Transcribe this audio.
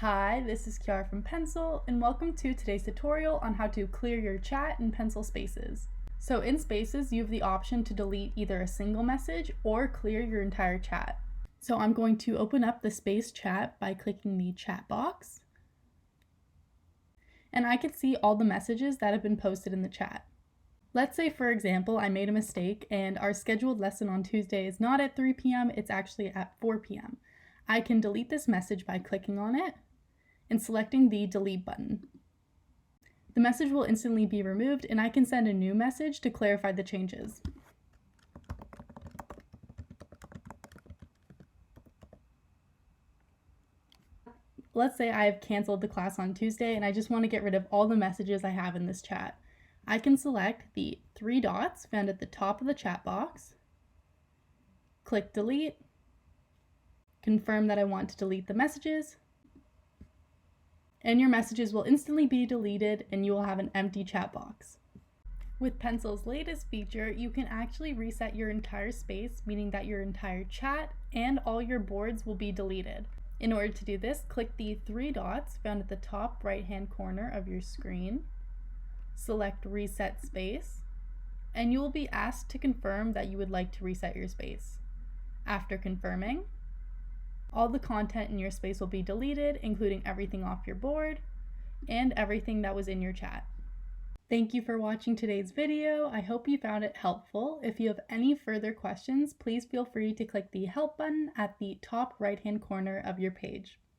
Hi, this is Kiara from Pencil, and welcome to today's tutorial on how to clear your chat in Pencil Spaces. So in Spaces, you have the option to delete either a single message or clear your entire chat. So I'm going to open up the Space chat by clicking the chat box. And I can see all the messages that have been posted in the chat. Let's say, for example, I made a mistake and our scheduled lesson on Tuesday is not at 3 p.m., it's actually at 4 p.m. I can delete this message by clicking on it and selecting the delete button. The message will instantly be removed and I can send a new message to clarify the changes. Let's say I have canceled the class on Tuesday and I just want to get rid of all the messages I have in this chat. I can select the three dots found at the top of the chat box, click delete, confirm that I want to delete the messages, and your messages will instantly be deleted and you will have an empty chat box. With Pencil's latest feature, you can actually reset your entire space, meaning that your entire chat and all your boards will be deleted. In order to do this, click the three dots found at the top right-hand corner of your screen, select Reset Space, and you will be asked to confirm that you would like to reset your space. After confirming, all the content in your space will be deleted, including everything off your board and everything that was in your chat. Thank you for watching today's video. I hope you found it helpful. If you have any further questions, please feel free to click the help button at the top right-hand corner of your page.